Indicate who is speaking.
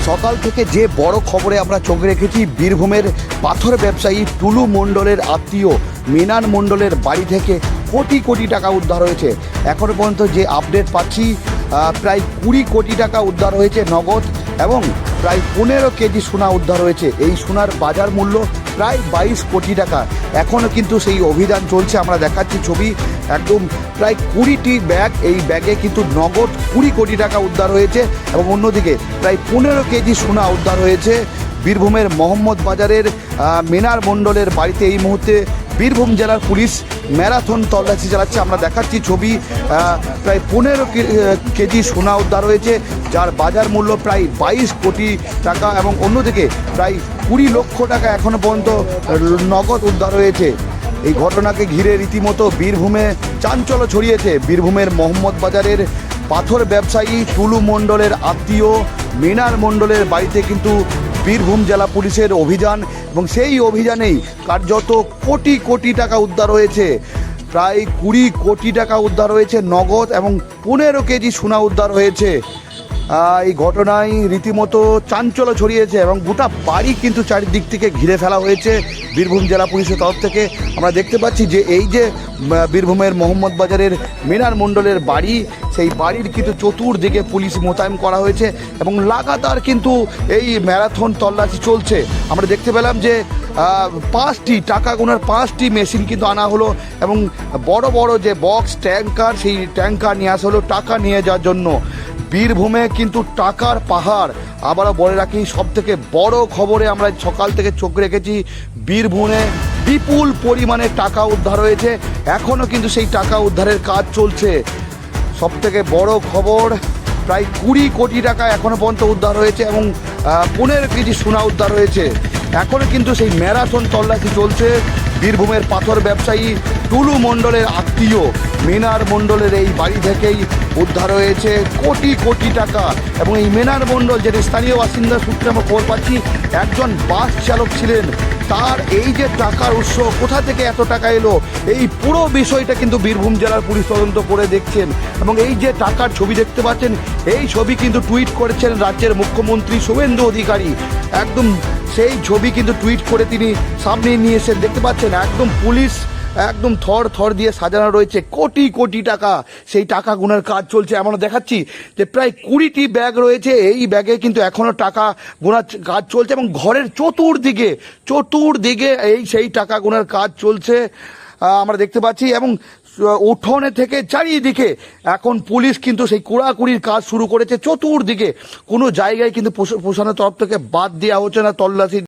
Speaker 1: সকাল থেকে যে বড় খবরে আমরা চোখ রেখেছি, বীরভূমের পাথর ব্যবসায়ী টুলু মণ্ডলের আত্মীয় মৃণাল মণ্ডলের বাড়ি থেকে কোটি কোটি টাকা উদ্ধার হয়েছে। এখনও পর্যন্ত যে আপডেট পাচ্ছি, প্রায় 20 কোটি টাকা উদ্ধার হয়েছে নগদ এবং প্রায় 15 কেজি সোনা উদ্ধার হয়েছে। এই সোনার বাজার মূল্য প্রায় 22 কোটি টাকা। এখনও কিন্তু সেই অভিযান চলছে। আমরা দেখাচ্ছি ছবি, একদম প্রায় 20টি ব্যাগ, এই ব্যাগে কিন্তু নগদ 20 কোটি টাকা উদ্ধার হয়েছে এবং অন্যদিকে প্রায় 15 কেজি সোনা উদ্ধার হয়েছে। বীরভূমের মোহাম্মদ বাজারের মৃণাল মণ্ডলের বাড়িতে এই মুহূর্তে বীরভূম জেলার পুলিশ ম্যারাথন তল্লাশি চালাচ্ছে। আমরা দেখাচ্ছি ছবি, প্রায় 15 কেজি সোনা উদ্ধার হয়েছে, যার বাজার মূল্য প্রায় 22 কোটি টাকা এবং অন্যদিকে প্রায় 20 লক্ষ টাকা এখনও পর্যন্ত নগদ উদ্ধার হয়েছে। এই ঘটনাকে ঘিরে রীতিমতো বীরভূমে চাঞ্চল্য ছড়িয়েছে। বীরভূমের মোহাম্মদ বাজারের পাথর ব্যবসায়ী টুলু মণ্ডলের আত্মীয় মৃণাল মণ্ডলের বাড়িতে কিন্তু বীরভূম জেলা পুলিশের অভিযান এবং সেই অভিযানেই কার্যত কোটি কোটি টাকা উদ্ধার হয়েছে। প্রায় 20 কোটি টাকা উদ্ধার হয়েছে নগদ এবং 15 কেজি সোনা উদ্ধার হয়েছে। এই ঘটনায় রীতিমতো চাঞ্চল্য ছড়িয়েছে এবং গোটা বাড়ি কিন্তু চারিদিক থেকে ঘিরে ফেলা হয়েছে বীরভূম জেলা পুলিশের তরফ থেকে। আমরা দেখতে পাচ্ছি যে এই যে বীরভূমের মোহাম্মদ বাজারের মৃণাল মণ্ডলের বাড়ি, সেই বাড়ির কিন্তু চতুর্দিকে পুলিশ মোতায়েন করা হয়েছে এবং লাগাতার কিন্তু এই ম্যারাথন তল্লাশি চলছে। আমরা দেখতে পেলাম যে 5টি টাকা গোনার 5টি মেশিন কিন্তু আনা হলো এবং বড় বড় যে বক্স ট্যাঙ্কার, সেই ট্যাঙ্কার নিয়ে আসা হলো টাকা নিয়ে যাওয়ার জন্য। বীরভূমে কিন্তু টাকার পাহাড়। আবারও বলে রাখি, সব থেকে বড় খবরে আমরা সকাল থেকে চোখ রেখেছি, বীরভূমে বিপুল পরিমাণে টাকা উদ্ধার হয়েছে। এখনও কিন্তু সেই টাকা উদ্ধারের কাজ চলছে। সব থেকে বড় খবর, প্রায় 20 কোটি টাকা এখনও পর্যন্ত উদ্ধার হয়েছে এবং 15 কেজি সোনা উদ্ধার হয়েছে। এখনও কিন্তু সেই ম্যারাথন তল্লাশি চলছে। বীরভূমের পাথর ব্যবসায়ী টুলু মণ্ডলের আত্মীয় মৃণাল মণ্ডলের এই বাড়ি থেকেই উদ্ধার হয়েছে কোটি কোটি টাকা এবং এই মৃণাল মণ্ডল, যেটি স্থানীয় বাসিন্দা সূত্রে আমরা খবর পাচ্ছি, একজন বাস চালক ছিলেন। তার এই যে টাকার উৎস, কোথা থেকে এত টাকা এলো, এই পুরো বিষয়টা কিন্তু বীরভূম জেলার পুলিশ তদন্ত করে দেখছেন এবং এই যে টাকার ছবি দেখতে পাচ্ছেন, এই ছবি কিন্তু টুইট করেছেন রাজ্যের মুখ্যমন্ত্রী শুভেন্দু অধিকারী। একদম সেই ছবি কিন্তু টুইট করে তিনি সামনে নিয়ে এসে দেখতে পাচ্ছেন, একদম পুলিশ একদম থর থর দিয়ে সাজানো রয়েছে কোটি কোটি টাকা। সেই টাকা গুনার কাজ চলছে। আমরা দেখাচ্ছি যে প্রায় 20টি ব্যাগ রয়েছে, এই ব্যাগে কিন্তু এখনও টাকা গোনার কাজ চলছে এবং ঘরের চতুর্দিকে সেই টাকা গোনার কাজ চলছে আমরা দেখতে পাচ্ছি এবং উঠোনে থেকে চারিদিকে এখন পুলিশ কিন্তু সেই কুড়াকুড়ির কাজ শুরু করেছে। চতুর্দিকে কোনো জায়গায় কিন্তু প্রশাসনের তরফ থেকে বাদ দেওয়া হচ্ছে না তল্লাশি।